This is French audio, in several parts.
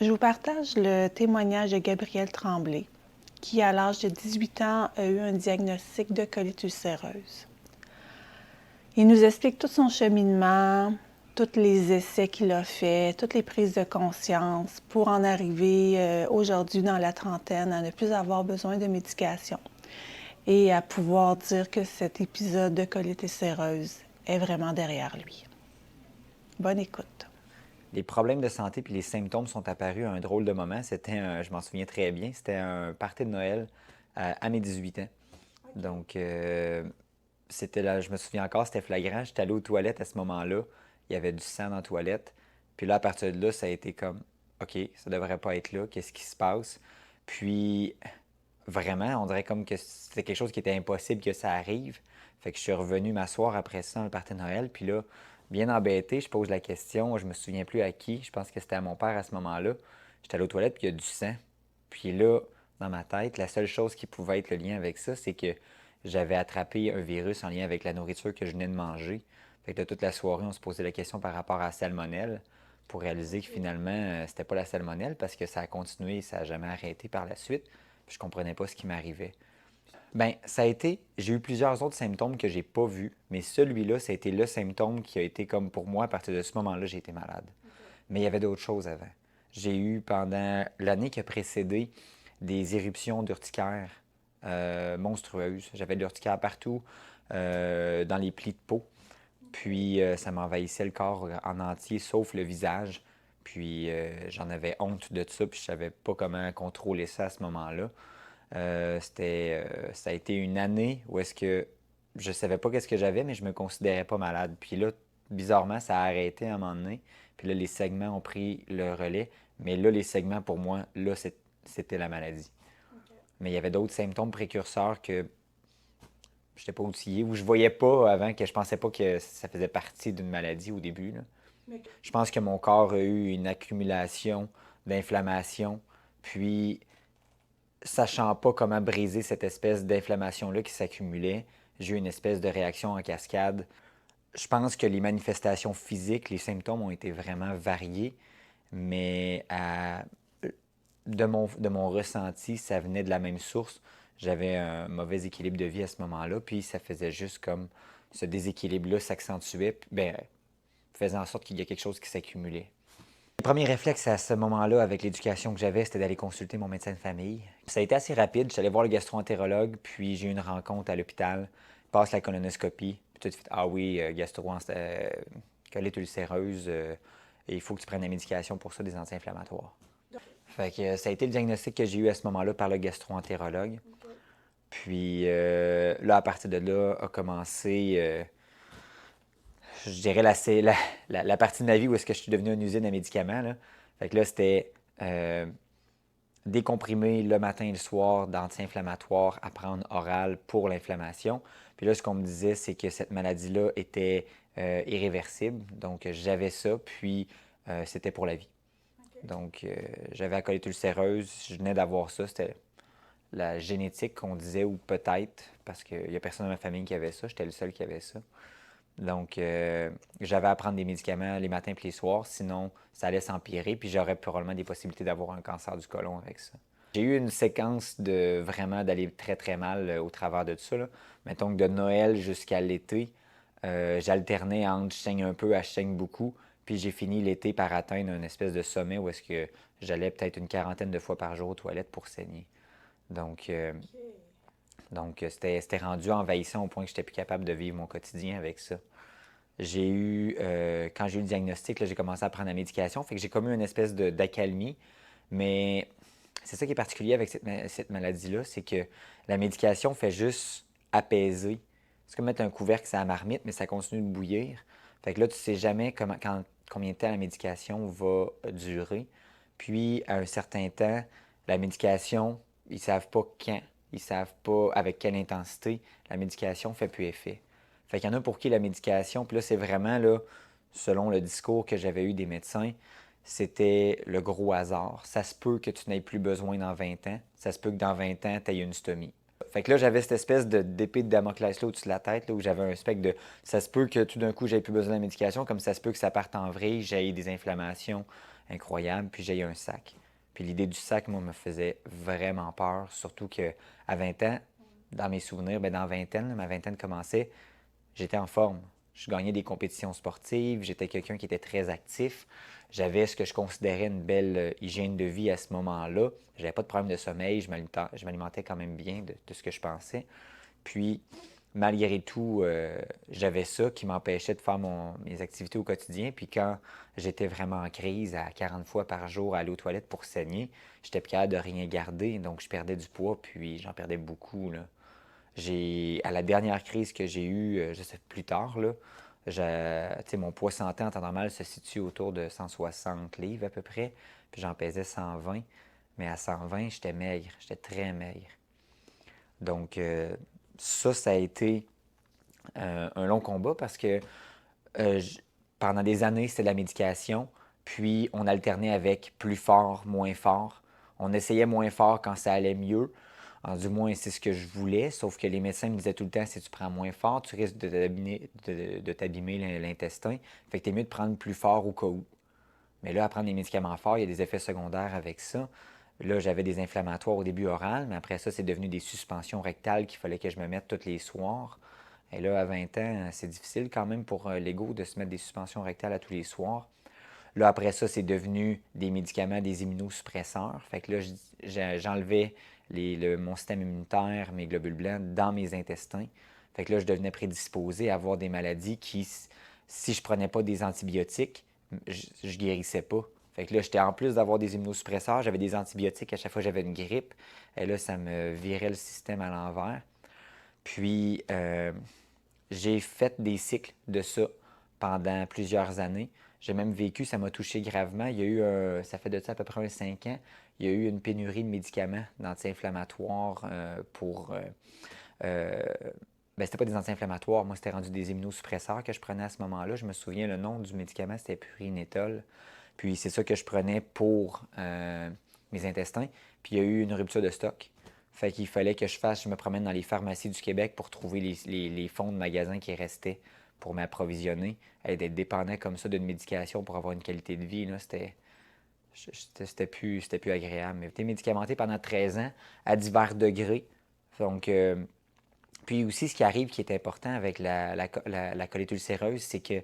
Je vous partage le témoignage de Gabrielle Tremblay, qui, à l'âge de 18 ans, a eu un diagnostic de colite ulcéreuse. Il nous explique tout son cheminement, tous les essais qu'il a faits, toutes les prises de conscience pour en arriver aujourd'hui dans la trentaine à ne plus avoir besoin de médication et à pouvoir dire que cet épisode de colite ulcéreuse est vraiment derrière lui. Bonne écoute. Les problèmes de santé puis les symptômes sont apparus à un drôle de moment. Je m'en souviens très bien, c'était un party de Noël à mes 18 ans. Okay. Donc, c'était là, je me souviens encore, c'était flagrant. J'étais allé aux toilettes à ce moment-là. Il y avait du sang dans la toilette. Puis là, à partir de là, ça a été comme, OK, ça devrait pas être là. Qu'est-ce qui se passe? Puis, vraiment, on dirait comme que c'était quelque chose qui était impossible que ça arrive. Fait que je suis revenu m'asseoir après ça dans le party de Noël. Puis là, bien embêté, je pose la question. Je me souviens plus à qui. Je pense que c'était à mon père à ce moment-là. J'étais allé aux toilettes, puis il y a du sang. Puis là, dans ma tête, la seule chose qui pouvait être le lien avec ça, c'est que j'avais attrapé un virus en lien avec la nourriture que je venais de manger. Fait que toute la soirée, on se posait la question par rapport à la salmonelle pour réaliser que finalement, c'était pas la salmonelle parce que ça a continué et ça n'a jamais arrêté par la suite. Puis je comprenais pas ce qui m'arrivait. Ben, ça a été, j'ai eu plusieurs autres symptômes que j'ai pas vus, mais celui-là, ça a été le symptôme qui a été comme pour moi, à partir de ce moment-là, j'ai été malade. Okay. Mais il y avait d'autres choses avant. J'ai eu pendant l'année qui a précédé des éruptions d'urticaire monstrueuses. J'avais de l'urticaire partout, dans les plis de peau. Puis ça m'envahissait le corps en entier, sauf le visage. Puis j'en avais honte de ça, puis je savais pas comment contrôler ça à ce moment-là. Ça a été une année où est-ce que je savais pas qu'est-ce que j'avais, mais je me considérais pas malade. Puis là, bizarrement, ça a arrêté à un moment donné. Puis là, les segments ont pris le relais. Mais là, les segments, pour moi, là, c'était la maladie. Okay. Mais il y avait d'autres symptômes précurseurs que je n'étais pas outillé ou je voyais pas avant, que je pensais pas que ça faisait partie d'une maladie au début, là. Okay. Je pense que mon corps a eu une accumulation d'inflammation. Puis sachant pas comment briser cette espèce d'inflammation-là qui s'accumulait, j'ai eu une espèce de réaction en cascade. Je pense que les manifestations physiques, les symptômes ont été vraiment variés, mais de mon ressenti, ça venait de la même source. J'avais un mauvais équilibre de vie à ce moment-là, puis ça faisait juste comme ce déséquilibre-là s'accentuait, ben, faisait en sorte qu'il y a quelque chose qui s'accumulait. Le premier réflexe à ce moment-là, avec l'éducation que j'avais, c'était d'aller consulter mon médecin de famille. Ça a été assez rapide. Je suis allé voir le gastro-entérologue, puis j'ai eu une rencontre à l'hôpital. Il passe la colonoscopie. Puis tout de suite, ah oui, colite ulcéreuse, et il faut que tu prennes la médication pour ça, des anti-inflammatoires. Fait que ça a été le diagnostic que j'ai eu à ce moment-là par le gastro-entérologue. Okay. Puis là, à partir de là, a commencé je dirais la partie de ma vie où est-ce que je suis devenu une usine à médicaments. Là. Fait que là, c'était des comprimés le matin et le soir d'anti-inflammatoires à prendre oral pour l'inflammation. Puis là, ce qu'on me disait, c'est que cette maladie-là était irréversible. Donc, j'avais ça, puis c'était pour la vie. Okay. Donc, j'avais la colite ulcéreuse, je venais d'avoir ça. C'était la génétique qu'on disait, ou peut-être, parce qu'il n'y a personne dans ma famille qui avait ça. J'étais le seul qui avait ça. Donc, j'avais à prendre des médicaments les matins et les soirs, sinon ça allait s'empirer, puis j'aurais probablement des possibilités d'avoir un cancer du côlon avec ça. J'ai eu une séquence de vraiment d'aller très très mal au travers de tout ça. Là. Mettons que de Noël jusqu'à l'été, j'alternais entre je saigne un peu à je saigne beaucoup, puis j'ai fini l'été par atteindre une espèce de sommet où est-ce que j'allais peut-être une quarantaine de fois par jour aux toilettes pour saigner. Donc, c'était rendu envahissant au point que j'étais plus capable de vivre mon quotidien avec ça. J'ai eu, quand j'ai eu le diagnostic, là, j'ai commencé à prendre la médication, fait que j'ai comme eu une espèce d'accalmie, mais c'est ça qui est particulier avec cette maladie-là, c'est que la médication fait juste apaiser. C'est comme mettre un couvercle sur la marmite, mais ça continue de bouillir. Fait que là, tu sais jamais combien de temps la médication va durer. Puis, à un certain temps, la médication, ils savent pas quand, ils savent pas avec quelle intensité la médication fait plus effet. Fait qu'il y en a pour qui la médication, puis là, c'est vraiment, là, selon le discours que j'avais eu des médecins, c'était le gros hasard. Ça se peut que tu n'aies plus besoin dans 20 ans. Ça se peut que dans 20 ans, tu aies une stomie. Fait que là, j'avais cette espèce d'épée de Damoclès là au-dessus de la tête, là, où j'avais un spectre de ça se peut que tout d'un coup, j'aie plus besoin de la médication, comme ça se peut que ça parte en vrille, j'aie des inflammations incroyable. Puis j'ai eu un sac. Puis l'idée du sac, moi, me faisait vraiment peur. Surtout qu'à 20 ans, dans mes souvenirs, dans la vingtaine, ma vingtaine commençait, j'étais en forme. Je gagnais des compétitions sportives, j'étais quelqu'un qui était très actif. J'avais ce que je considérais une belle hygiène de vie à ce moment-là. J'avais pas de problème de sommeil, je m'alimentais quand même bien de ce que je pensais. Puis, malgré tout, j'avais ça qui m'empêchait de faire mes activités au quotidien. Puis quand j'étais vraiment en crise, à 40 fois par jour, à aller aux toilettes pour saigner, j'étais plus capable de rien garder. Donc, je perdais du poids, puis j'en perdais beaucoup, là. À la dernière crise que j'ai eue, je sais plus tard, là, mon poids santé en temps normal se situe autour de 160 livres à peu près, puis j'en pesais 120. Mais à 120, j'étais maigre, j'étais très maigre. Donc, ça a été un long combat parce que euh, j- pendant des années, c'était de la médication, puis on alternait avec plus fort, moins fort. On essayait moins fort quand ça allait mieux. Du moins, c'est ce que je voulais, sauf que les médecins me disaient tout le temps, si tu prends moins fort, tu risques de t'abîmer l'intestin. Fait que t'es mieux de prendre plus fort au cas où. Mais là, à prendre des médicaments forts, il y a des effets secondaires avec ça. Là, j'avais des inflammatoires au début oral, mais après ça, c'est devenu des suspensions rectales qu'il fallait que je me mette tous les soirs. Et là, à 20 ans, c'est difficile quand même pour l'ego de se mettre des suspensions rectales à tous les soirs. Là, après ça, c'est devenu des médicaments, des immunosuppresseurs. Fait que là, j'enlevais mon système immunitaire, mes globules blancs dans mes intestins. Fait que là, je devenais prédisposé à avoir des maladies qui, si je prenais pas des antibiotiques, je guérissais pas. Fait que là, j'étais en plus d'avoir des immunosuppresseurs, j'avais des antibiotiques à chaque fois que j'avais une grippe. Et là, ça me virait le système à l'envers. Puis, j'ai fait des cycles de ça pendant plusieurs années. J'ai même vécu, ça m'a touché gravement. Il y a eu, ça fait de ça à peu près 5 ans, il y a eu une pénurie de médicaments d'anti-inflammatoires euh, c'était pas des anti-inflammatoires, moi c'était rendu des immunosuppresseurs que je prenais à ce moment-là. Je me souviens, le nom du médicament c'était Purinethol. Puis c'est ça que je prenais pour mes intestins. Puis il y a eu une rupture de stock. Fait qu'il fallait que je me promène dans les pharmacies du Québec pour trouver les fonds de magasins qui restaient pour m'approvisionner. Et d'être dépendant comme ça d'une médication pour avoir une qualité de vie, là, c'était plus agréable. Mais j'étais médicamenté pendant 13 ans à divers degrés. Donc, puis aussi, ce qui arrive qui est important avec la colite ulcéreuse, c'est que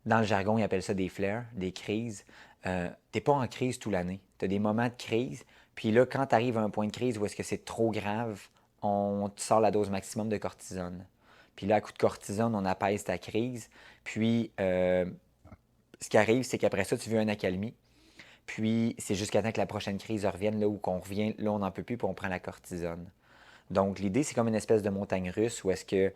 dans le jargon, ils appellent ça des flares, des crises. T'es pas en crise toute l'année. Tu as des moments de crise. Puis là, quand tu arrives à un point de crise où est-ce que c'est trop grave, on te sort la dose maximum de cortisone. Puis là, à coup de cortisone, on apaise ta crise. Puis, ce qui arrive, c'est qu'après ça, tu veux une accalmie. Puis, c'est jusqu'à temps que la prochaine crise revienne, là où qu'on revient, là, on n'en peut plus, puis on prend la cortisone. Donc, l'idée, c'est comme une espèce de montagne russe où est-ce que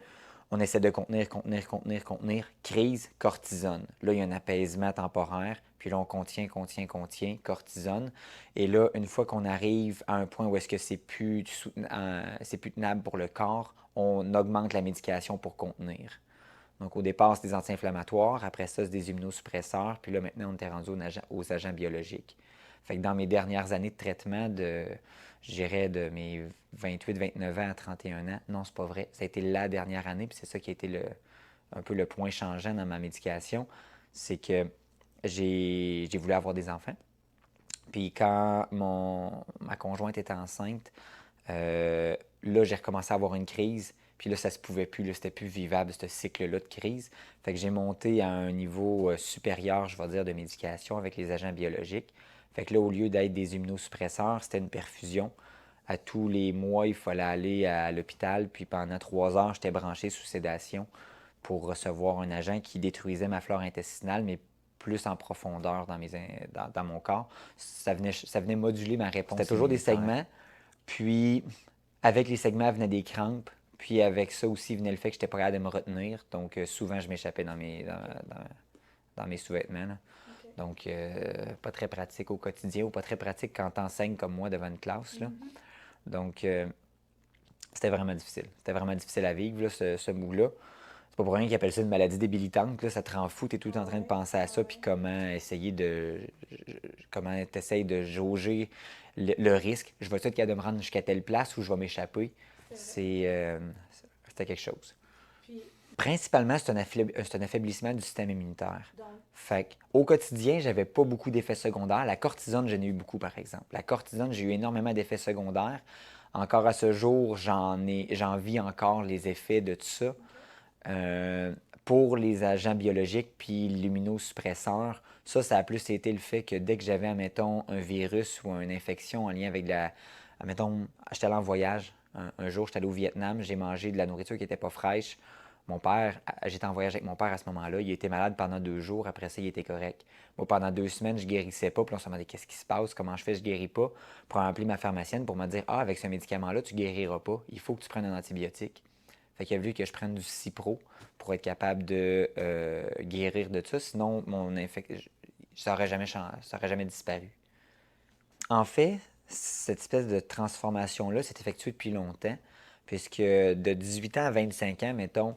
on essaie de contenir, crise, cortisone. Là, il y a un apaisement temporaire, puis là, on contient, cortisone. Et là, une fois qu'on arrive à un point où est-ce que c'est plus tenable pour le corps, on augmente la médication pour contenir. Donc, au départ, c'est des anti-inflammatoires. Après ça, c'est des immunosuppresseurs. Puis là, maintenant, on est rendu aux agents biologiques. Fait que dans mes dernières années de traitement, je dirais de mes 28-29 ans à 31 ans, non, c'est pas vrai. Ça a été la dernière année, puis c'est ça qui a été un peu le point changeant dans ma médication. C'est que j'ai voulu avoir des enfants. Puis quand ma conjointe était enceinte, là, j'ai recommencé à avoir une crise. Puis là, ça se pouvait plus. Là, c'était plus vivable, ce cycle-là de crise. Fait que j'ai monté à un niveau supérieur, je vais dire, de médication avec les agents biologiques. Fait que là, au lieu d'être des immunosuppresseurs, c'était une perfusion. À tous les mois, il fallait aller à l'hôpital. Puis pendant 3 heures, j'étais branché sous sédation pour recevoir un agent qui détruisait ma flore intestinale, mais plus en profondeur dans mon corps. Ça venait moduler ma réponse. C'était toujours des segments. Puis, avec les segments venaient des crampes. Puis, avec ça aussi venait le fait que je n'étais pas capable de me retenir. Donc, souvent, je m'échappais dans mes sous-vêtements, là. OK. Donc, pas très pratique au quotidien ou pas très pratique quand tu enseignes comme moi devant une classe, là. Donc, c'était vraiment difficile. C'était vraiment difficile à vivre, là, ce mot-là. C'est pas pour rien qu'ils appellent ça une maladie débilitante, là. Ça te rend fou, tu es tout le temps en train de penser à ça, puis comment t'essayes de jauger le risque. Je vais être capable de me rendre jusqu'à telle place où je vais m'échapper. C'est vrai. C'est, c'était quelque chose. Puis, Principalement, c'est un affaiblissement du système immunitaire. Fait au quotidien, j'avais pas beaucoup d'effets secondaires. La cortisone, j'en ai eu beaucoup, par exemple. La cortisone, j'ai eu énormément d'effets secondaires. Encore à ce jour, j'en vis encore les effets de tout ça. Euh, pour les agents biologiques puis l'immunosuppresseur, ça a plus été le fait que dès que j'avais, admettons, un virus ou une infection en lien avec la... Admettons, j'étais allé en voyage. Un jour, j'étais allé au Vietnam, j'ai mangé de la nourriture qui n'était pas fraîche. Mon père, j'étais en voyage avec mon père à ce moment-là. Il était malade pendant 2 jours. Après ça, il était correct. Moi, pendant 2 semaines, je guérissais pas. Puis on se demandait qu'est-ce qui se passe, comment je fais, je guéris pas. Pour appeler ma pharmacienne pour me dire, ah, avec ce médicament-là, tu guériras pas. Il faut que tu prennes un antibiotique. Fait qu'il a fallu que je prenne du Cipro pour être capable de guérir de ça. Sinon, ça aurait jamais disparu. En fait, cette espèce de transformation-là s'est effectuée depuis longtemps, puisque de 18 ans à 25 ans, mettons,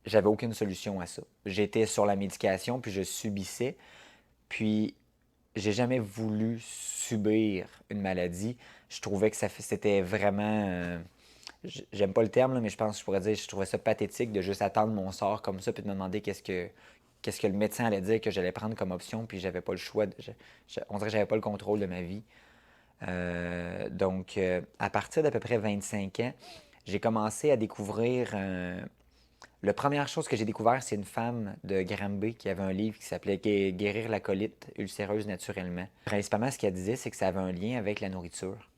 j'avais aucune solution à ça. J'étais sur la médication, puis je subissais, puis j'ai jamais voulu subir une maladie. Je trouvais que c'était vraiment... j'aime pas le terme, là, mais je pense que je pourrais dire je trouvais ça pathétique de juste attendre mon sort comme ça, puis de me demander qu'est-ce que le médecin allait dire que j'allais prendre comme option, puis j'avais pas le choix. On dirait que j'avais pas le contrôle de ma vie. Donc, à partir d'à peu près 25 ans, j'ai commencé à découvrir... La première chose que j'ai découvert, c'est une femme de Granby qui avait un livre qui s'appelait Guérir la colite ulcéreuse naturellement. Principalement, ce qu'elle disait, c'est que ça avait un lien avec la nourriture.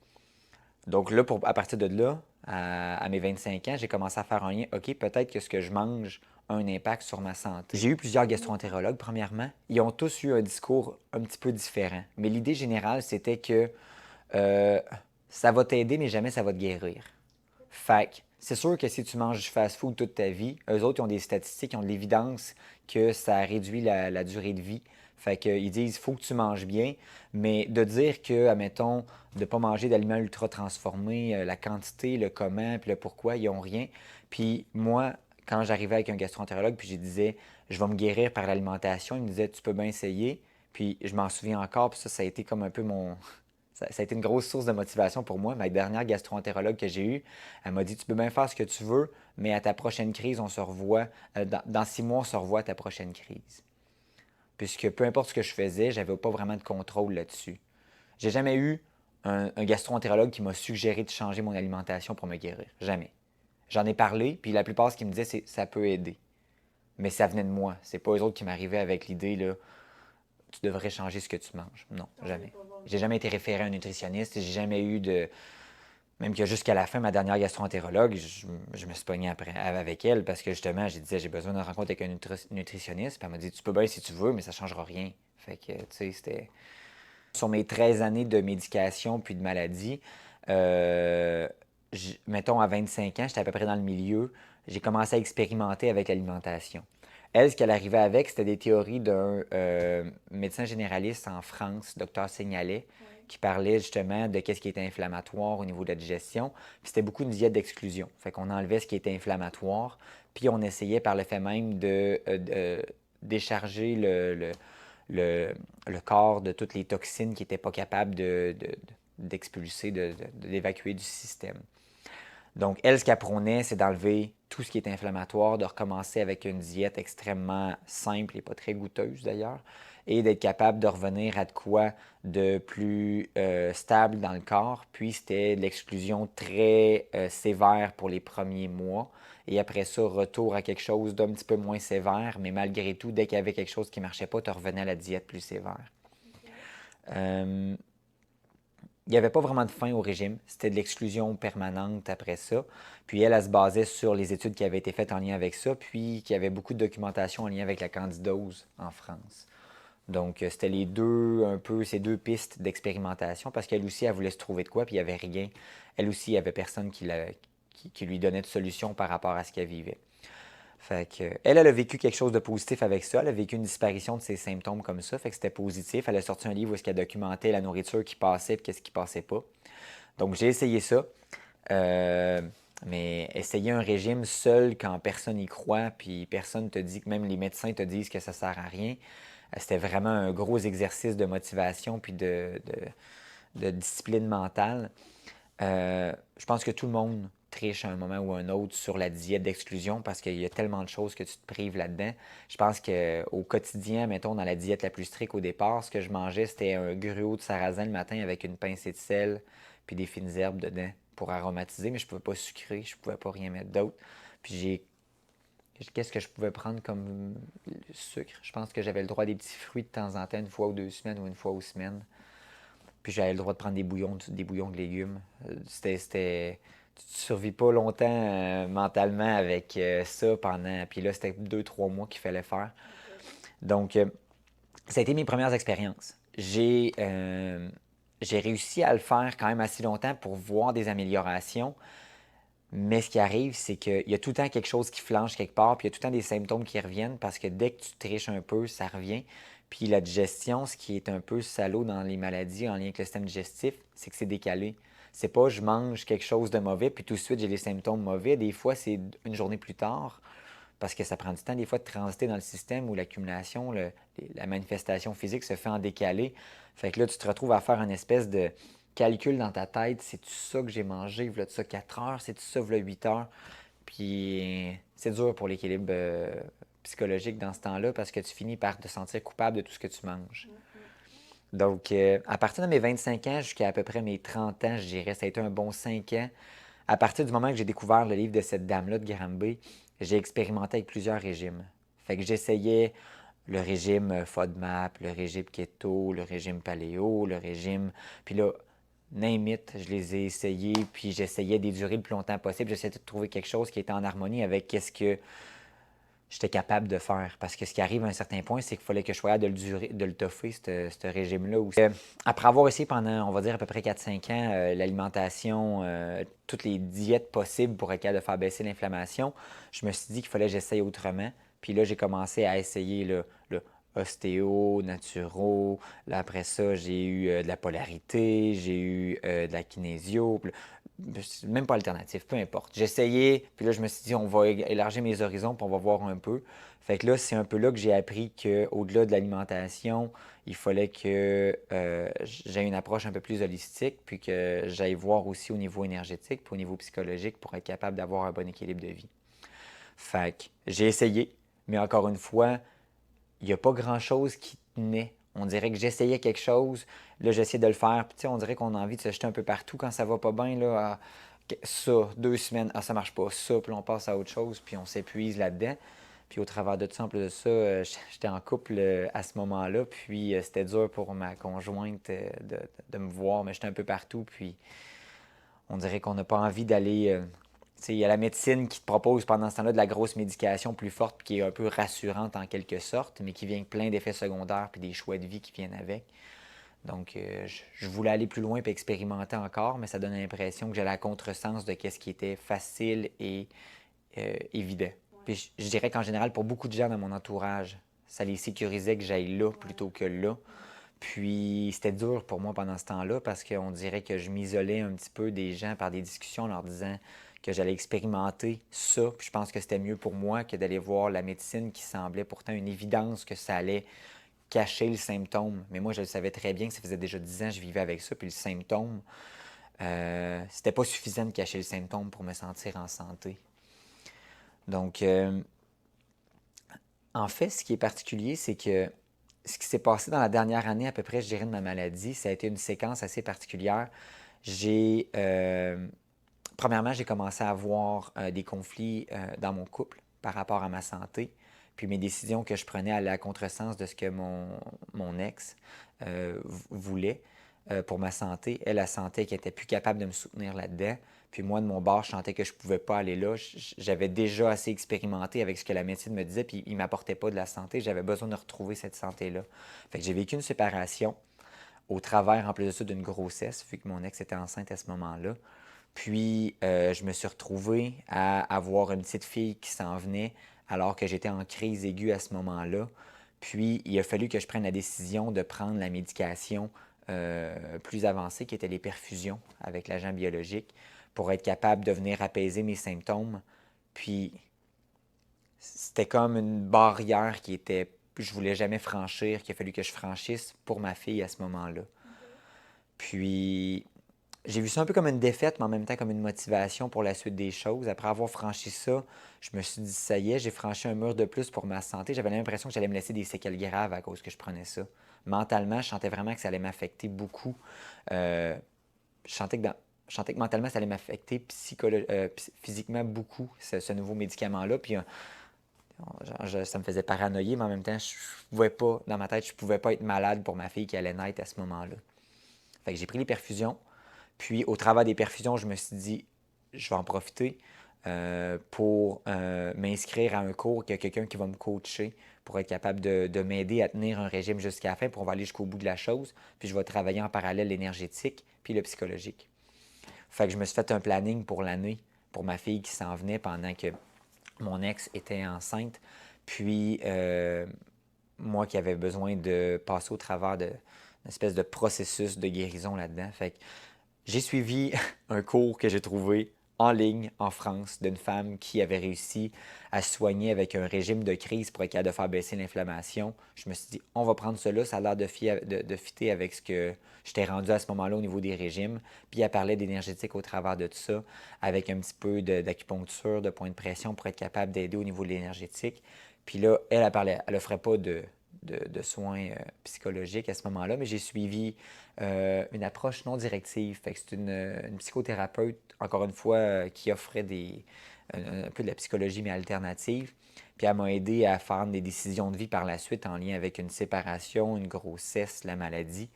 Donc là, à partir de là, à mes 25 ans, j'ai commencé à faire un lien. OK, peut-être que ce que je mange a un impact sur ma santé. J'ai eu plusieurs gastro-entérologues, premièrement. Ils ont tous eu un discours un petit peu différent. Mais l'idée générale, c'était que euh, ça va t'aider, mais jamais ça va te guérir. Fait que c'est sûr que si tu manges du fast-food toute ta vie, eux autres, ils ont des statistiques, ils ont de l'évidence que ça réduit la durée de vie. Fait qu'ils disent, il faut que tu manges bien, mais de dire que, admettons, de ne pas manger d'aliments ultra transformés, la quantité, le comment, puis le pourquoi, ils n'ont rien. Puis moi, quand j'arrivais avec un gastro-entérologue, puis je disais, je vais me guérir par l'alimentation, il me disait, tu peux bien essayer. Puis je m'en souviens encore, puis ça a été comme un peu mon, ça a été une grosse source de motivation pour moi. Ma dernière gastro-entérologue que j'ai eue, elle m'a dit, tu peux bien faire ce que tu veux, mais à ta prochaine crise, on se revoit. Dans 6 mois, on se revoit à ta prochaine crise. Puisque peu importe ce que je faisais, j'avais pas vraiment de contrôle là-dessus. J'ai jamais eu un gastro-entérologue qui m'a suggéré de changer mon alimentation pour me guérir. Jamais. J'en ai parlé, puis la plupart, ce qu'ils me disaient, c'est ça peut aider. Mais ça venait de moi. C'est pas eux autres qui m'arrivaient avec l'idée, là, tu devrais changer ce que tu manges. Non, jamais. J'ai jamais été référé à un nutritionniste. J'ai jamais eu de... Même que jusqu'à la fin, ma dernière gastro-entérologue, je me suis pogné avec elle parce que justement, j'ai dit, j'ai besoin d'une rencontre avec un nutritionniste. Puis elle m'a dit, tu peux bien si tu veux, mais ça ne changera rien. Fait que, tu sais, c'était... Sur mes 13 années de médication puis de maladie, euh, mettons à 25 ans, j'étais à peu près dans le milieu, j'ai commencé à expérimenter avec l'alimentation. Elle, ce qu'elle arrivait avec, c'était des théories d'un médecin généraliste en France, docteur Signalet, qui parlait justement de qu'est-ce qui était inflammatoire au niveau de la digestion. Puis c'était beaucoup une diète d'exclusion. Fait qu'on enlevait ce qui était inflammatoire, puis on essayait par le fait même de décharger le corps de toutes les toxines qui n'étaient pas capables d'expulser, d'évacuer du système. Donc, elle, ce qu'elle prônait, c'est d'enlever tout ce qui est inflammatoire, de recommencer avec une diète extrêmement simple et pas très goûteuse d'ailleurs, et d'être capable de revenir à de quoi de plus stable dans le corps. Puis, c'était de l'exclusion très sévère pour les premiers mois. Et après ça, retour à quelque chose d'un petit peu moins sévère, mais malgré tout, dès qu'il y avait quelque chose qui ne marchait pas, tu revenais à la diète plus sévère. Euh, il n'y avait pas vraiment de fin au régime. C'était de l'exclusion permanente après ça. Puis elle se basait sur les études qui avaient été faites en lien avec ça, puis qu'il y avait beaucoup de documentation en lien avec la candidose en France. Donc, c'était les deux, un peu, ces deux pistes d'expérimentation, parce qu'elle aussi, elle voulait se trouver de quoi, puis il n'y avait rien. Elle aussi, il n'y avait personne qui lui donnait de solution par rapport à ce qu'elle vivait. Fait que, elle a vécu quelque chose de positif avec ça. Elle a vécu une disparition de ses symptômes comme ça. Fait que c'était positif. Elle a sorti un livre où elle documentait la nourriture qui passait et qu'est-ce qui passait pas. Donc, j'ai essayé ça. Mais essayer un régime seul quand personne y croit, puis personne te dit, que même les médecins te disent que ça sert à rien, c'était vraiment un gros exercice de motivation puis de discipline mentale. Je pense que tout le monde triches à un moment ou un autre sur la diète d'exclusion parce qu'il y a tellement de choses que tu te prives là-dedans. Je pense qu'au quotidien, mettons, dans la diète la plus stricte au départ, ce que je mangeais, c'était un gruau de sarrasin le matin avec une pincée de sel puis des fines herbes dedans pour aromatiser, mais je pouvais pas sucrer, je pouvais pas rien mettre d'autre. Puis qu'est-ce que je pouvais prendre comme sucre? Je pense que j'avais le droit à des petits fruits de temps en temps, une fois ou 2 semaines ou une fois aux semaines. Puis j'avais le droit de prendre des bouillons de légumes. Tu ne survis pas longtemps mentalement avec ça pendant. Puis là, c'était 2, 3 mois qu'il fallait faire. Donc, ça a été mes premières expériences. J'ai réussi à le faire quand même assez longtemps pour voir des améliorations. Mais ce qui arrive, c'est qu'il y a tout le temps quelque chose qui flanche quelque part, puis il y a tout le temps des symptômes qui reviennent parce que dès que tu triches un peu, ça revient. Puis la digestion, ce qui est un peu salaud dans les maladies en lien avec le système digestif, c'est que c'est décalé. C'est pas je mange quelque chose de mauvais, puis tout de suite j'ai les symptômes mauvais. Des fois, c'est une journée plus tard, parce que ça prend du temps des fois de transiter dans le système où l'accumulation, la manifestation physique se fait en décalé. Fait que là, tu te retrouves à faire une espèce de calcul dans ta tête. C'est-tu ça que j'ai mangé, voilà ça 4 heures? C'est-tu ça, voilà 8 heures? Puis c'est dur pour l'équilibre psychologique dans ce temps-là parce que tu finis par te sentir coupable de tout ce que tu manges. Donc, à partir de mes 25 ans jusqu'à à peu près mes 30 ans, je dirais, ça a été un bon 5 ans. À partir du moment que j'ai découvert le livre de cette dame-là de Granby, j'ai expérimenté avec plusieurs régimes. Fait que j'essayais le régime FODMAP, le régime keto, le régime paléo, le régime... Puis là, name it, je les ai essayés, puis j'essayais de durer le plus longtemps possible. J'essayais de trouver quelque chose qui était en harmonie avec ce que j'étais capable de faire. Parce que ce qui arrive à un certain point, c'est qu'il fallait que je sois capable de le toffer, ce régime-là. Après avoir essayé pendant, on va dire, à peu près 4-5 ans, l'alimentation, toutes les diètes possibles pour être capable de faire baisser l'inflammation, je me suis dit qu'il fallait que j'essaye autrement. Puis là, j'ai commencé à essayer le ostéo, naturo. Là, après ça, j'ai eu de la polarité, j'ai eu de la kinésio. Même pas alternatif, peu importe. J'ai essayé, puis là, je me suis dit, on va élargir mes horizons, puis on va voir un peu. Fait que là, c'est un peu là que j'ai appris qu'au-delà de l'alimentation, il fallait que j'aie une approche un peu plus holistique, puis que j'aille voir aussi au niveau énergétique, puis au niveau psychologique, pour être capable d'avoir un bon équilibre de vie. Fait que j'ai essayé, mais encore une fois, il n'y a pas grand-chose qui tenait. On dirait que j'essayais quelque chose, là j'essayais de le faire, puis on dirait qu'on a envie de se jeter un peu partout quand ça va pas bien, là, ça, 2 semaines, ça marche pas, ça, puis on passe à autre chose, puis on s'épuise là-dedans. Puis au travers de tout ça, en plus de ça, j'étais en couple à ce moment-là, puis c'était dur pour ma conjointe de me voir, mais j'étais un peu partout, puis on dirait qu'on n'a pas envie d'aller. Il y a la médecine qui te propose pendant ce temps-là de la grosse médication plus forte, qui est un peu rassurante en quelque sorte, mais qui vient avec plein d'effets secondaires puis des choix de vie qui viennent avec. Donc, je voulais aller plus loin et expérimenter encore, mais ça donne l'impression que j'allais à contresens de ce qui était facile et évident. Puis je dirais qu'en général, pour beaucoup de gens dans mon entourage, ça les sécurisait que j'aille là plutôt que là. Puis c'était dur pour moi pendant ce temps-là parce qu'on dirait que je m'isolais un petit peu des gens par des discussions en leur disant que j'allais expérimenter ça. Puis je pense que c'était mieux pour moi que d'aller voir la médecine qui semblait pourtant une évidence que ça allait cacher le symptôme. Mais moi, je le savais très bien que ça faisait déjà 10 ans que je vivais avec ça. Puis le symptôme, c'était pas suffisant de cacher le symptôme pour me sentir en santé. Donc, en fait, ce qui est particulier, c'est que ce qui s'est passé dans la dernière année, à peu près, je dirais, de ma maladie, ça a été une séquence assez particulière. J'ai, premièrement, j'ai commencé à avoir des conflits dans mon couple par rapport à ma santé. Puis mes décisions que je prenais allaient à contresens de ce que mon ex voulait pour ma santé. Elle sentait qu'elle n'était plus capable de me soutenir là-dedans. Puis moi, de mon bord, je sentais que je ne pouvais pas aller là. J'avais déjà assez expérimenté avec ce que la médecine me disait, puis il ne m'apportait pas de la santé. J'avais besoin de retrouver cette santé-là. Fait que j'ai vécu une séparation au travers, en plus de ça, d'une grossesse, vu que mon ex était enceinte à ce moment-là. Puis, je me suis retrouvé à avoir une petite fille qui s'en venait alors que j'étais en crise aiguë à ce moment-là. Puis, il a fallu que je prenne la décision de prendre la médication plus avancée, qui était les perfusions avec l'agent biologique, pour être capable de venir apaiser mes symptômes. Puis, c'était comme une barrière je voulais jamais franchir, qu'il a fallu que je franchisse pour ma fille à ce moment-là. Puis, j'ai vu ça un peu comme une défaite, mais en même temps comme une motivation pour la suite des choses. Après avoir franchi ça, je me suis dit, ça y est, j'ai franchi un mur de plus pour ma santé. J'avais l'impression que j'allais me laisser des séquelles graves à cause que je prenais ça. Mentalement, je sentais vraiment que ça allait m'affecter beaucoup. Euh, je sentais que mentalement, ça allait m'affecter physiquement beaucoup, ce nouveau médicament-là. Puis ça me faisait paranoïer, mais en même temps, je pouvais pas, dans ma tête, je pouvais pas être malade pour ma fille qui allait naître à ce moment-là. Fait que j'ai pris les perfusions. Puis, au travers des perfusions, je me suis dit, je vais en profiter pour m'inscrire à un cours, qu'il y a quelqu'un qui va me coacher pour être capable de m'aider à tenir un régime jusqu'à la fin, pour on va aller jusqu'au bout de la chose. Puis, je vais travailler en parallèle l'énergétique puis le psychologique. Fait que je me suis fait un planning pour l'année, pour ma fille qui s'en venait pendant que mon ex était enceinte. Puis, moi qui avais besoin de passer au travers d'une espèce de processus de guérison là-dedans. Fait que j'ai suivi un cours que j'ai trouvé en ligne en France d'une femme qui avait réussi à se soigner avec un régime de crise pour être capable de faire baisser l'inflammation. Je me suis dit, on va prendre cela, ça a l'air de fitter avec ce que j'étais rendu à ce moment-là au niveau des régimes. Puis elle parlait d'énergétique au travers de tout ça, avec un petit peu d'acupuncture, de point de pression pour être capable d'aider au niveau de l'énergétique. Puis là, elle offrait pas de soins psychologiques à ce moment-là, mais j'ai suivi une approche non directive. Fait que c'est une psychothérapeute, encore une fois, qui offrait un peu de la psychologie, mais alternative. Puis elle m'a aidé à faire des décisions de vie par la suite en lien avec une séparation, une grossesse, la maladie.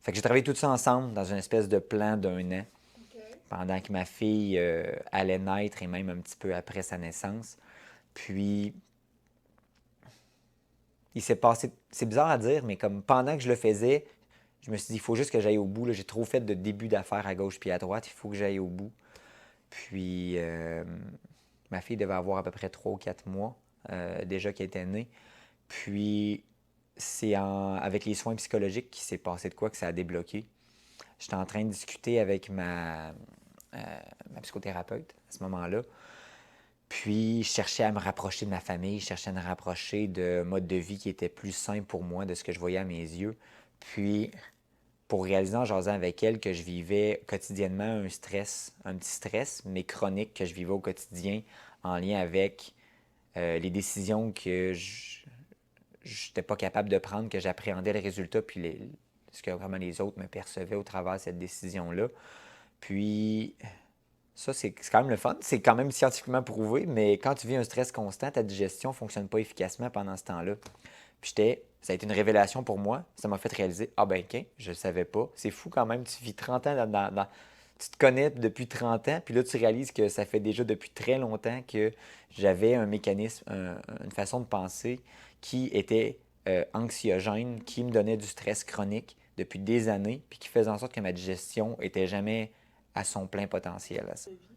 Fait que j'ai travaillé tout ça ensemble dans une espèce de plan d'un an, pendant que ma fille allait naître et même un petit peu après sa naissance. Puis il s'est passé, c'est bizarre à dire, mais comme pendant que je le faisais, je me suis dit, il faut juste que j'aille au bout. Là. J'ai trop fait de début d'affaires à gauche puis à droite, il faut que j'aille au bout. Puis ma fille devait avoir à peu près 3 ou 4 mois déjà qu'elle était née. Puis c'est avec les soins psychologiques qu'il s'est passé de quoi que ça a débloqué. J'étais en train de discuter avec ma psychothérapeute à ce moment-là. Puis, je cherchais à me rapprocher de ma famille, je cherchais à me rapprocher de mode de vie qui était plus sain pour moi, de ce que je voyais à mes yeux. Puis, pour réaliser en jasant avec elle que je vivais quotidiennement un petit stress, mais chronique que je vivais au quotidien en lien avec les décisions que je n'étais pas capable de prendre, que j'appréhendais le résultat, puis ce que vraiment les autres me percevaient au travers de cette décision-là. Puis, ça, c'est quand même le fun. C'est quand même scientifiquement prouvé, mais quand tu vis un stress constant, ta digestion ne fonctionne pas efficacement pendant ce temps-là. Puis ça a été une révélation pour moi. Ça m'a fait réaliser, ah ben, ok, je ne le savais pas. C'est fou quand même, tu vis 30 ans tu te connais depuis 30 ans, puis là, tu réalises que ça fait déjà depuis très longtemps que j'avais un mécanisme, une façon de penser qui était anxiogène, qui me donnait du stress chronique depuis des années, puis qui faisait en sorte que ma digestion était jamais à son plein potentiel.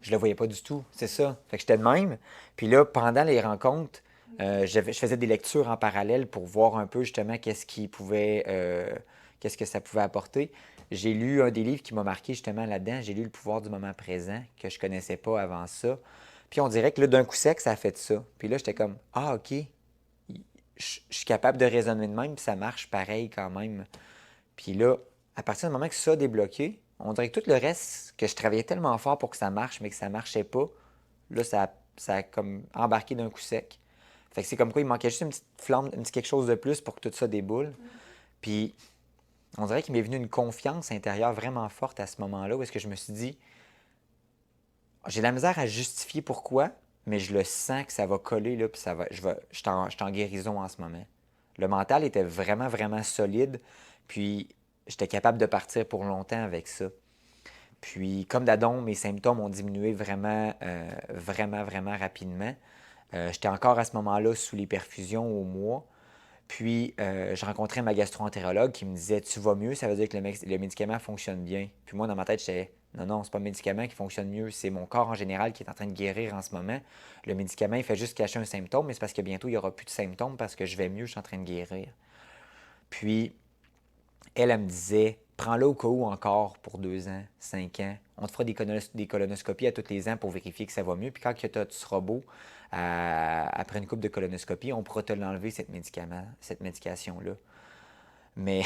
Je le voyais pas du tout, c'est ça. Fait que j'étais de même. Puis là, pendant les rencontres, je faisais des lectures en parallèle pour voir un peu justement qu'est-ce que ça pouvait apporter. J'ai lu un des livres qui m'a marqué justement là-dedans. J'ai lu Le pouvoir du moment présent, que je connaissais pas avant ça. Puis on dirait que là, d'un coup sec, ça a fait ça. Puis là, j'étais comme, ah, OK, je suis capable de raisonner de même, puis ça marche pareil quand même. Puis là, à partir du moment que ça a débloqué, on dirait que tout le reste, que je travaillais tellement fort pour que ça marche, mais que ça marchait pas, là, ça a comme embarqué d'un coup sec. Fait que c'est comme quoi il manquait juste une petite flamme, un petit quelque chose de plus pour que tout ça déboule. Puis on dirait qu'il m'est venu une confiance intérieure vraiment forte à ce moment-là, où est-ce que je me suis dit, j'ai la misère à justifier pourquoi, mais je le sens que ça va coller, là, puis je suis en guérison en ce moment. Le mental était vraiment, vraiment solide, puis j'étais capable de partir pour longtemps avec ça. Puis, comme d'adon, mes symptômes ont diminué vraiment, vraiment, vraiment rapidement. J'étais encore à ce moment-là sous les perfusions au mois. Puis, je rencontrais ma gastro-entérologue qui me disait, tu vas mieux, ça veut dire que le médicament fonctionne bien. Puis moi, dans ma tête, j'étais, non, non, c'est pas le médicament qui fonctionne mieux, c'est mon corps en général qui est en train de guérir en ce moment. Le médicament, il fait juste cacher un symptôme, mais c'est parce que bientôt, il n'y aura plus de symptômes parce que je vais mieux, je suis en train de guérir. Puis, elle me disait, prends-le au cas où encore pour 2 ans, 5 ans. On te fera des colonoscopies à tous les ans pour vérifier que ça va mieux. Puis quand tu seras beau, après une coupe de colonoscopie, on pourra te l'enlever, cette médication-là. Mais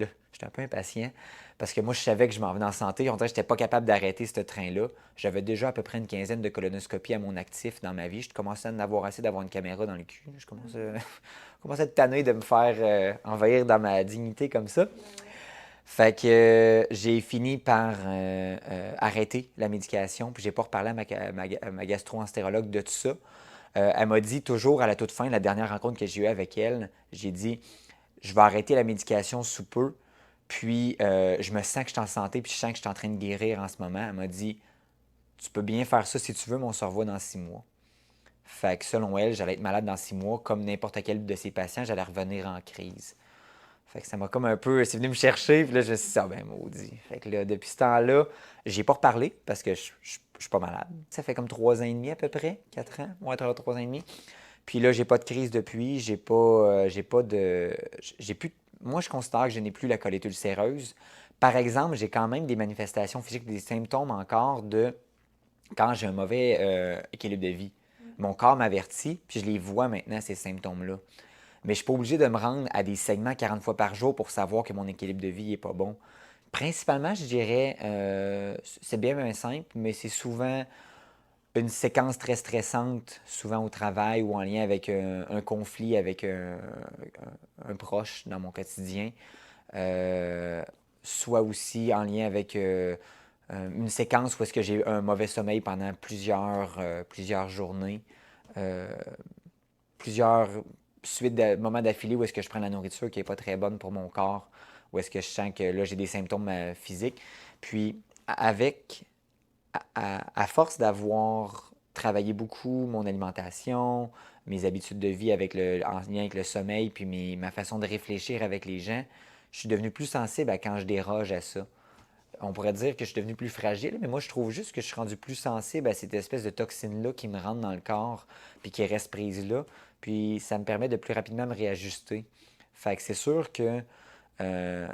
là, j'étais un peu impatient parce que moi, je savais que je m'en venais en santé. On dirait que je n'étais pas capable d'arrêter ce train-là. J'avais déjà à peu près une quinzaine de colonoscopies à mon actif dans ma vie. Je commençais à en avoir assez d'avoir une caméra dans le cul. Je commençais à être tanné de me faire envahir dans ma dignité comme ça. Fait que j'ai fini par arrêter la médication, puis j'ai pas reparlé à ma gastro-entérologue de tout ça. Elle m'a dit toujours à la toute fin, la dernière rencontre que j'ai eue avec elle, j'ai dit, je vais arrêter la médication sous peu, puis je me sens que je suis en santé, puis je sens que je suis en train de guérir en ce moment. Elle m'a dit, tu peux bien faire ça si tu veux, mais on se revoit dans 6 mois. Fait que selon elle, j'allais être malade dans 6 mois, comme n'importe quel de ses patients, j'allais revenir en crise. Fait que ça m'a comme un peu. C'est venu me chercher, puis là, je me suis dit, ah ben maudit. Fait que là, depuis ce temps-là, j'ai pas reparlé parce que je suis pas malade. Ça fait comme 3 ans et demi à peu près, 4 ans, ouais, 3 ans et demi. Puis là, j'ai pas de crise depuis, j'ai pas de. J'ai plus. Moi, je considère que je n'ai plus la colite ulcéreuse. Par exemple, j'ai quand même des manifestations physiques, des symptômes encore de quand j'ai un mauvais équilibre de vie. Mon corps m'avertit, puis je les vois maintenant, ces symptômes-là. Mais je ne suis pas obligé de me rendre à des segments 40 fois par jour pour savoir que mon équilibre de vie n'est pas bon. Principalement, je dirais, c'est bien simple, mais c'est souvent une séquence très stressante, souvent au travail ou en lien avec un conflit avec un proche dans mon quotidien. Euh, Soit aussi en lien avec une séquence où est-ce que j'ai eu un mauvais sommeil pendant plusieurs journées. Euh, Plusieurs suites de moments d'affilée où est-ce que je prends la nourriture qui n'est pas très bonne pour mon corps, où est-ce que je sens que là, j'ai des symptômes physiques. Puis, à force d'avoir travaillé beaucoup mon alimentation, mes habitudes de vie en lien avec le sommeil, puis ma façon de réfléchir avec les gens, je suis devenu plus sensible à quand je déroge à ça. On pourrait dire que je suis devenu plus fragile, mais moi, je trouve juste que je suis rendu plus sensible à cette espèce de toxine-là qui me rentre dans le corps, puis qui reste prise là. Puis ça me permet de plus rapidement me réajuster. Fait que c'est sûr que, euh,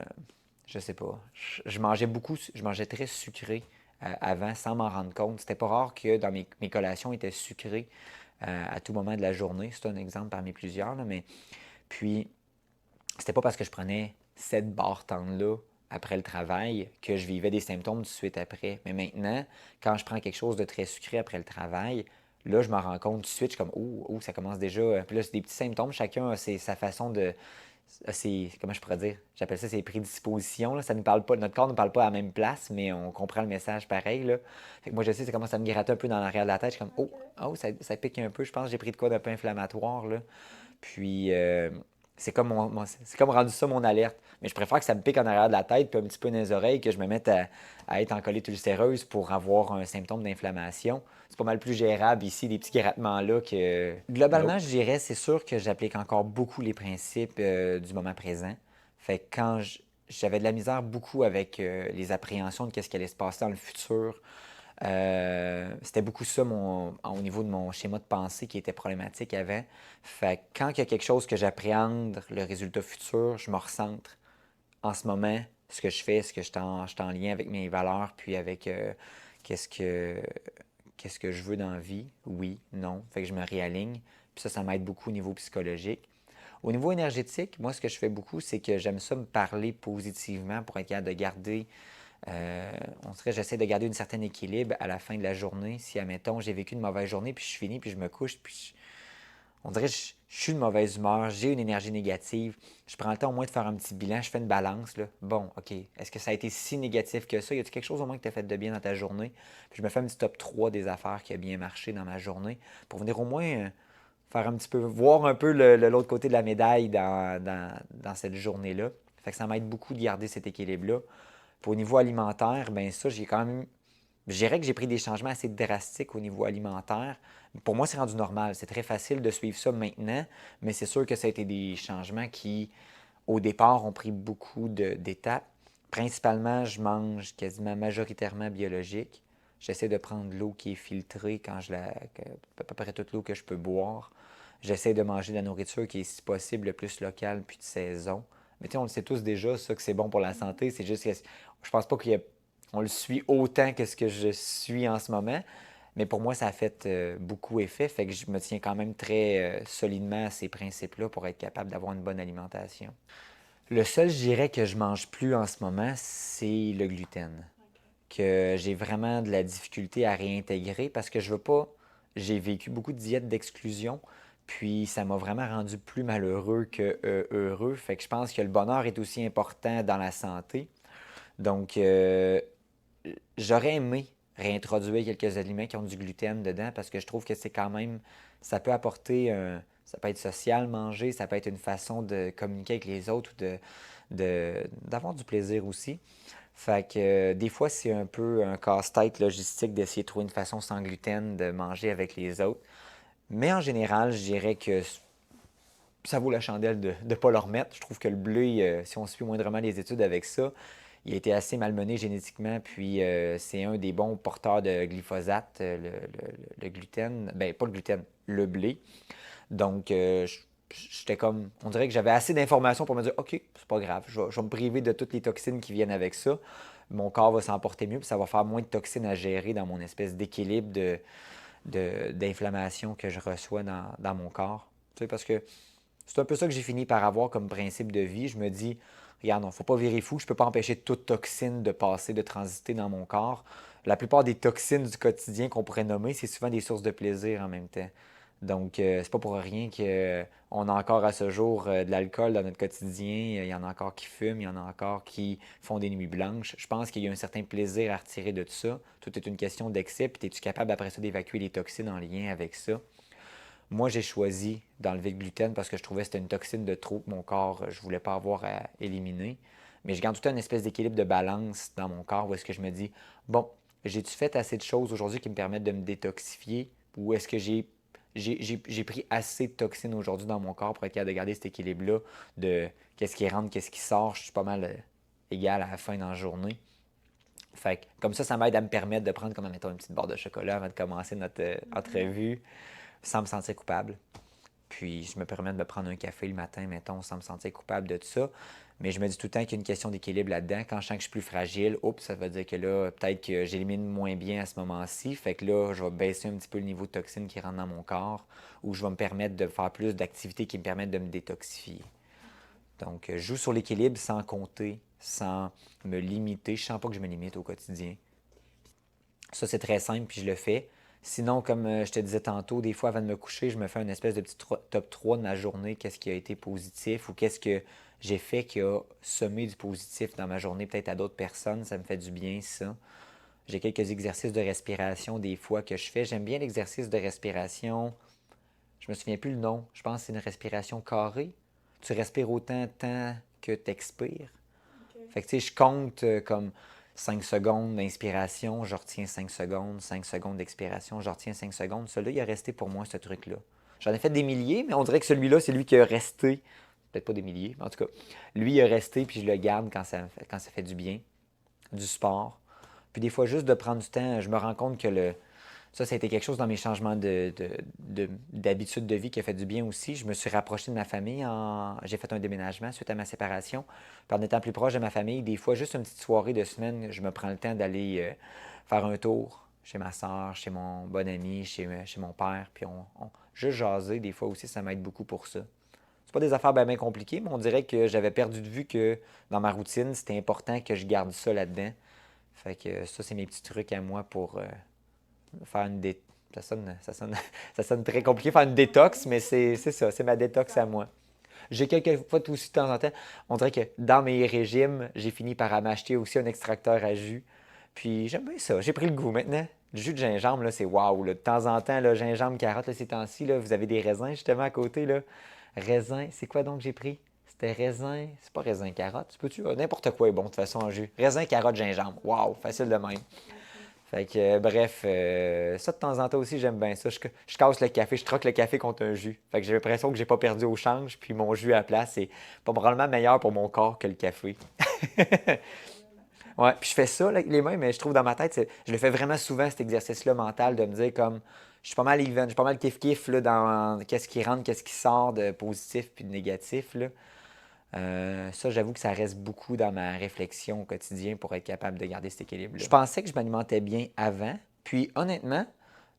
je sais pas, je mangeais beaucoup, je mangeais très sucré avant sans m'en rendre compte. C'était pas rare que dans mes collations étaient sucrées à tout moment de la journée. C'est un exemple parmi plusieurs, là, mais puis c'était pas parce que je prenais cette barre là après le travail que je vivais des symptômes tout de suite après. Mais maintenant, quand je prends quelque chose de très sucré après le travail, là, je m'en rends compte tout de suite. Je suis comme, oh, ça commence déjà. Puis là, c'est des petits symptômes. Chacun a sa façon de. Comment je pourrais dire? J'appelle ça ses prédispositions. Là. Ça ne parle pas, notre corps ne parle pas à la même place, mais on comprend le message pareil. Là. Fait que moi, je sais, ça commence à me gratter un peu dans l'arrière de la tête. Je suis comme, ça pique un peu. Je pense que j'ai pris de quoi d'un peu inflammatoire. Là. Puis, c'est comme, c'est comme rendu ça mon alerte. Mais je préfère que ça me pique en arrière de la tête puis un petit peu dans les oreilles que je me mette à être en colite ulcéreuse pour avoir un symptôme d'inflammation. C'est pas mal plus gérable ici, des petits grattements-là que... Globalement, je dirais, c'est sûr que j'applique encore beaucoup les principes du moment présent. Fait que quand j'avais de la misère beaucoup avec les appréhensions de qu'est-ce qui allait se passer dans le futur, c'était beaucoup ça au niveau de mon schéma de pensée qui était problématique avant. Fait que quand il y a quelque chose que j'appréhende, le résultat futur, je me recentre en ce moment, ce que je fais, ce que je suis en lien avec mes valeurs, puis avec qu'est-ce que, qu'est-ce que je veux dans la vie, oui, non. Fait que je me réaligne. Puis ça m'aide beaucoup au niveau psychologique. Au niveau énergétique, moi, ce que je fais beaucoup, c'est que j'aime ça me parler positivement pour être capable de garder on dirait que j'essaie de garder un certain équilibre à la fin de la journée. Si, admettons, j'ai vécu une mauvaise journée, puis je finis, puis je me couche, on dirait que je suis de mauvaise humeur, j'ai une énergie négative. Je prends le temps au moins de faire un petit bilan, je fais une balance. Là. Bon, OK, est-ce que ça a été si négatif que ça? Y a-t-il quelque chose au moins que tu as fait de bien dans ta journée? Puis je me fais un petit top 3 des affaires qui a bien marché dans ma journée pour venir au moins faire un petit peu, voir un peu l'autre côté de la médaille dans cette journée-là. Fait que ça m'aide beaucoup de garder cet équilibre-là. Puis au niveau alimentaire, ben ça, j'ai quand même. Je dirais que j'ai pris des changements assez drastiques au niveau alimentaire. Pour moi, c'est rendu normal. C'est très facile de suivre ça maintenant, mais c'est sûr que ça a été des changements qui, au départ, ont pris beaucoup d'étapes. Principalement, je mange quasiment majoritairement biologique. J'essaie de prendre l'eau qui est filtrée à peu près toute l'eau que je peux boire. J'essaie de manger de la nourriture qui est, si possible, le plus locale puis de saison. Mais tu sais, on le sait tous déjà, ça, que c'est bon pour la santé. C'est juste que je pense pas qu'on le suit autant que ce que je suis en ce moment. Mais pour moi, ça a fait beaucoup effet. Fait que je me tiens quand même très solidement à ces principes-là pour être capable d'avoir une bonne alimentation. Le seul, je dirais, que je mange plus en ce moment, c'est le gluten. Que j'ai vraiment de la difficulté à réintégrer parce que je veux pas. J'ai vécu beaucoup de diètes d'exclusion, puis ça m'a vraiment rendu plus malheureux que heureux. Fait que je pense que le bonheur est aussi important dans la santé. Donc, j'aurais aimé réintroduire quelques aliments qui ont du gluten dedans parce que je trouve que c'est quand même, ça peut apporter, ça peut être social manger, ça peut être une façon de communiquer avec les autres ou d'avoir du plaisir aussi. Fait que des fois, c'est un peu un casse-tête logistique d'essayer de trouver une façon sans gluten de manger avec les autres. Mais en général, je dirais que ça vaut la chandelle de ne pas le remettre. Je trouve que le blé, si on suit moindrement les études avec ça, il a été assez malmené génétiquement, puis c'est un des bons porteurs de glyphosate, le gluten. Ben, pas le gluten, le blé. Donc, j'étais comme, on dirait que j'avais assez d'informations pour me dire, OK, c'est pas grave, je vais me priver de toutes les toxines qui viennent avec ça. Mon corps va s'en porter mieux, puis ça va faire moins de toxines à gérer dans mon espèce d'équilibre d'inflammation que je reçois dans mon corps. Tu sais, parce que c'est un peu ça que j'ai fini par avoir comme principe de vie. Je me dis, regarde, il ne faut pas virer fou, je ne peux pas empêcher toute toxine de passer, de transiter dans mon corps. La plupart des toxines du quotidien qu'on pourrait nommer, c'est souvent des sources de plaisir en même temps. Donc, c'est pas pour rien qu'on a encore à ce jour de l'alcool dans notre quotidien. Il y en a encore qui fument, il y en a encore qui font des nuits blanches. Je pense qu'il y a un certain plaisir à retirer de tout ça. Tout est une question d'excès, puis es-tu capable après ça d'évacuer les toxines en lien avec ça? Moi, j'ai choisi d'enlever le gluten parce que je trouvais que c'était une toxine de trop que mon corps, je voulais pas avoir à éliminer. Mais je garde tout le temps une espèce d'équilibre de balance dans mon corps où est-ce que je me dis, bon, j'ai-tu fait assez de choses aujourd'hui qui me permettent de me détoxifier ou est-ce que j'ai pris assez de toxines aujourd'hui dans mon corps pour être capable de garder cet équilibre-là de qu'est-ce qui rentre, qu'est-ce qui sort. Je suis pas mal égal à la fin dans la journée. Fait que, comme ça m'aide à me permettre de prendre comme, mettons, une petite barre de chocolat avant de commencer notre entrevue sans me sentir coupable. Puis je me permets de me prendre un café le matin, mettons, sans me sentir coupable de tout ça. Mais je me dis tout le temps qu'il y a une question d'équilibre là-dedans. Quand je sens que je suis plus fragile, oups, ça veut dire que là, peut-être que j'élimine moins bien à ce moment-ci. Fait que là, je vais baisser un petit peu le niveau de toxines qui rentre dans mon corps ou je vais me permettre de faire plus d'activités qui me permettent de me détoxifier. Donc, je joue sur l'équilibre sans compter, sans me limiter. Je sens pas que je me limite au quotidien. Ça, c'est très simple, puis je le fais. Sinon, comme je te disais tantôt, des fois avant de me coucher, je me fais une espèce de petit top 3 de ma journée, qu'est-ce qui a été positif ou qu'est-ce que j'ai fait qui a semé du positif dans ma journée, peut-être à d'autres personnes. Ça me fait du bien, ça. J'ai quelques exercices de respiration des fois que je fais. J'aime bien l'exercice de respiration. Je me souviens plus le nom. Je pense que c'est une respiration carrée. Tu respires autant de temps que tu expires. OK. Fait que tu sais, je compte comme 5 secondes d'inspiration, je retiens 5 secondes d'expiration, je retiens 5 secondes. Celui-là, il a resté pour moi, ce truc-là. J'en ai fait des milliers, mais on dirait que celui-là, c'est lui qui a resté. Peut-être pas des milliers, mais en tout cas, lui, il a resté, puis je le garde quand ça fait du bien, du sport. Puis des fois, juste de prendre du temps, je me rends compte que ça a été quelque chose dans mes changements d'habitude de vie qui a fait du bien aussi. Je me suis rapproché de ma famille. J'ai fait un déménagement suite à ma séparation. Puis en étant plus proche de ma famille, des fois, juste une petite soirée de semaine, je me prends le temps d'aller faire un tour chez ma soeur, chez mon bon ami, chez mon père. Puis juste jaser, des fois aussi, ça m'aide beaucoup pour ça. C'est pas des affaires bien compliquées, mais on dirait que j'avais perdu de vue que dans ma routine, c'était important que je garde ça là-dedans. Fait que ça, c'est mes petits trucs à moi pour faire une dé... ça sonne très compliqué, faire une détox, mais c'est ça, c'est ma détox à moi. J'ai quelques fois aussi de temps en temps, on dirait que dans mes régimes, j'ai fini par m'acheter aussi un extracteur à jus. Puis j'aime bien ça, j'ai pris le goût maintenant. Le jus de gingembre, là, c'est waouh. De temps en temps, là, gingembre, carotte, là, ces temps-ci, là, vous avez des raisins justement à côté. Là. Raisin, c'est quoi donc que j'ai pris? C'était raisin, c'est pas raisin carotte, tu peux-tu? N'importe quoi est bon de toute façon en jus. Raisin, carotte, gingembre. Waouh, facile de même. Fait que, bref, ça de temps en temps aussi, j'aime bien ça. Je casse le café, je troque le café contre un jus. Fait que j'ai l'impression que j'ai pas perdu au change, puis mon jus à la place, c'est probablement meilleur pour mon corps que le café. Ouais, puis je fais ça là, avec les mains, mais je trouve dans ma tête, je le fais vraiment souvent, cet exercice-là mental, de me dire comme, je suis pas mal even, je suis pas mal kiff-kiff là, dans qu'est-ce qui rentre, qu'est-ce qui sort de positif puis de négatif, là. Ça, j'avoue que ça reste beaucoup dans ma réflexion au quotidien pour être capable de garder cet équilibre-là. Je pensais que je m'alimentais bien avant, puis honnêtement,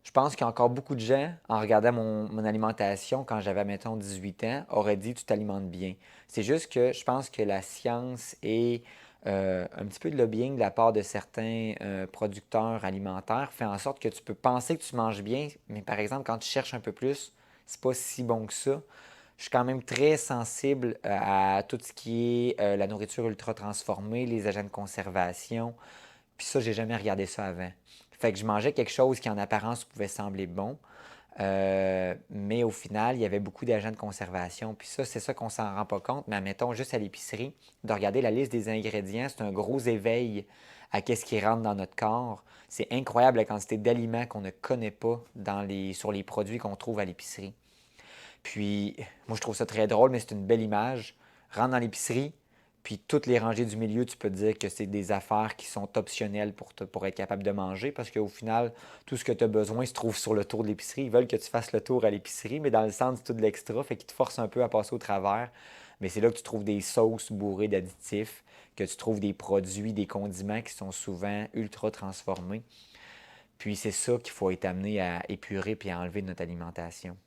Je pense qu'il y a encore beaucoup de gens, en regardant mon alimentation quand j'avais, mettons, 18 ans, auraient dit tu t'alimentes bien. C'est juste que je pense que la science et un petit peu de lobbying de la part de certains producteurs alimentaires fait en sorte que tu peux penser que tu manges bien, mais par exemple, quand tu cherches un peu plus, c'est pas si bon que ça. Je suis quand même très sensible à tout ce qui est la nourriture ultra transformée, les agents de conservation. Puis ça, j'ai jamais regardé ça avant. Fait que je mangeais quelque chose qui en apparence pouvait sembler bon, mais au final, il y avait beaucoup d'agents de conservation. Puis ça, c'est ça qu'on s'en rend pas compte. Mais admettons, juste à l'épicerie, de regarder la liste des ingrédients, c'est un gros éveil à qu'est-ce qui rentre dans notre corps. C'est incroyable la quantité d'aliments qu'on ne connaît pas sur les produits qu'on trouve à l'épicerie. Puis, moi, je trouve ça très drôle, mais c'est une belle image. Rentre dans l'épicerie, puis toutes les rangées du milieu, tu peux te dire que c'est des affaires qui sont optionnelles pour être capable de manger, parce qu'au final, tout ce que tu as besoin se trouve sur le tour de l'épicerie. Ils veulent que tu fasses le tour à l'épicerie, mais dans le centre, c'est tout de l'extra, fait qu'ils te forcent un peu à passer au travers. Mais c'est là que tu trouves des sauces bourrées d'additifs, que tu trouves des produits, des condiments qui sont souvent ultra transformés. Puis c'est ça qu'il faut être amené à épurer puis à enlever de notre alimentation.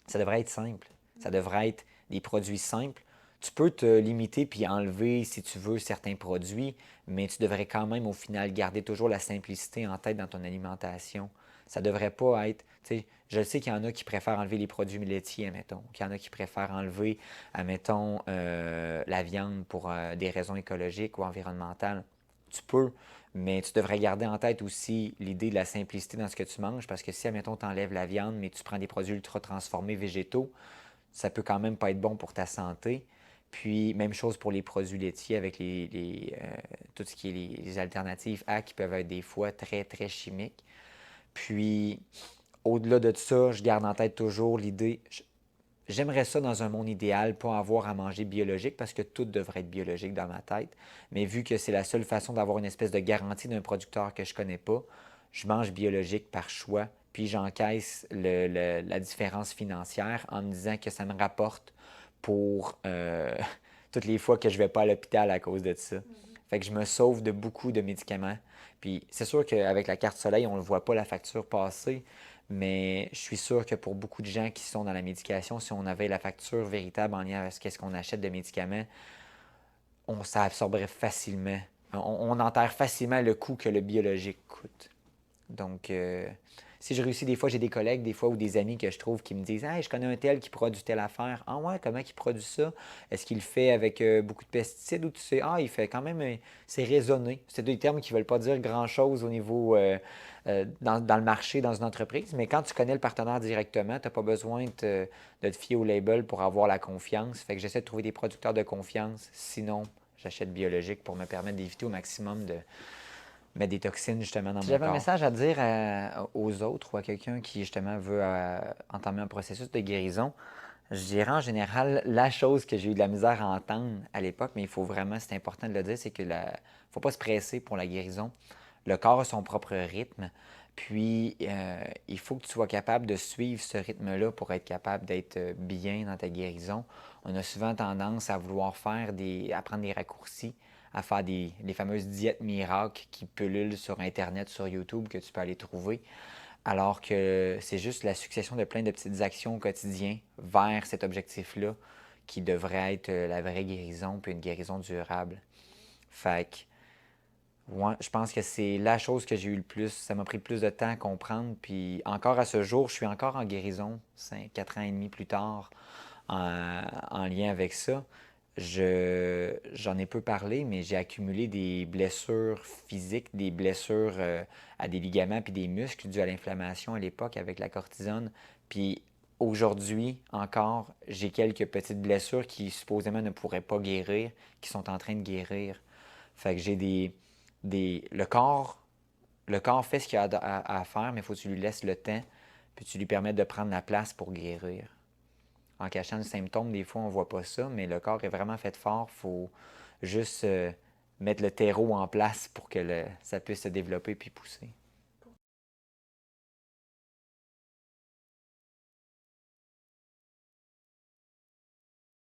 Ça devrait être simple. Ça devrait être des produits simples. Tu peux te limiter puis enlever, si tu veux, certains produits, mais tu devrais quand même, au final, garder toujours la simplicité en tête dans ton alimentation. Ça devrait pas être, tu sais, je sais qu'il y en a qui préfèrent enlever les produits laitiers, admettons, qu'il y en a qui préfèrent enlever, admettons, la viande pour des raisons écologiques ou environnementales. Tu peux, mais tu devrais garder en tête aussi l'idée de la simplicité dans ce que tu manges, parce que si, admettons, tu enlèves la viande, mais tu prends des produits ultra transformés végétaux, ça peut quand même pas être bon pour ta santé. Puis, même chose pour les produits laitiers avec tout ce qui est les alternatives à qui peuvent être des fois très, très chimiques. Puis, au-delà de ça, je garde en tête toujours l'idée, j'aimerais ça dans un monde idéal, pas avoir à manger biologique parce que tout devrait être biologique dans ma tête. Mais vu que c'est la seule façon d'avoir une espèce de garantie d'un producteur que je connais pas, je mange biologique par choix, puis j'encaisse la différence financière en me disant que ça me rapporte pour toutes les fois que je vais pas à l'hôpital à cause de ça. Fait que je me sauve de beaucoup de médicaments. Puis c'est sûr qu'avec la carte soleil, on ne voit pas la facture passer, mais je suis sûr que pour beaucoup de gens qui sont dans la médication, si on avait la facture véritable en lien avec ce qu'on achète de médicaments, ça absorberait facilement. On enterre facilement le coût que le biologique coûte. Donc, si je réussis, des fois, j'ai des collègues, des fois, ou des amis que je trouve qui me disent hey, je connais un tel qui produit telle affaire. Ah ouais, comment il produit ça? Est-ce qu'il le fait avec beaucoup de pesticides ou tu sais, ah, il fait quand même, c'est raisonné. C'est des termes qui ne veulent pas dire grand-chose au niveau dans le marché, dans une entreprise, mais quand tu connais le partenaire directement, tu n'as pas besoin de te fier au label pour avoir la confiance. Fait que j'essaie de trouver des producteurs de confiance. Sinon, j'achète biologique pour me permettre d'éviter au maximum de mettre des toxines justement dans mon corps. Si j'avais un message à dire aux autres ou à quelqu'un qui justement veut entamer un processus de guérison, je dirais en général la chose que j'ai eu de la misère à entendre à l'époque, mais il faut vraiment, c'est important de le dire, c'est que faut pas se presser pour la guérison. Le corps a son propre rythme, puis il faut que tu sois capable de suivre ce rythme-là pour être capable d'être bien dans ta guérison. On a souvent tendance à vouloir à prendre des raccourcis, à faire les fameuses diètes miracles qui pullulent sur Internet, sur YouTube, que tu peux aller trouver, alors que c'est juste la succession de plein de petites actions au quotidien vers cet objectif-là qui devrait être la vraie guérison, puis une guérison durable. Fait que, ouais, je pense que c'est la chose que j'ai eu le plus. Ça m'a pris le plus de temps à comprendre, puis encore à ce jour, je suis encore en guérison, 4 ans et demi plus tard, en lien avec ça. J'en ai peu parlé, mais j'ai accumulé des blessures physiques, des blessures à des ligaments puis des muscles dues à l'inflammation à l'époque avec la cortisone. Puis aujourd'hui encore, j'ai quelques petites blessures qui supposément ne pourraient pas guérir, qui sont en train de guérir. Fait que j'ai le corps fait ce qu'il a à faire, mais il faut que tu lui laisses le temps, puis tu lui permettes de prendre la place pour guérir. En cachant le symptôme, des fois, on ne voit pas ça, mais le corps est vraiment fait fort. Il faut juste mettre le terreau en place pour que ça puisse se développer puis pousser.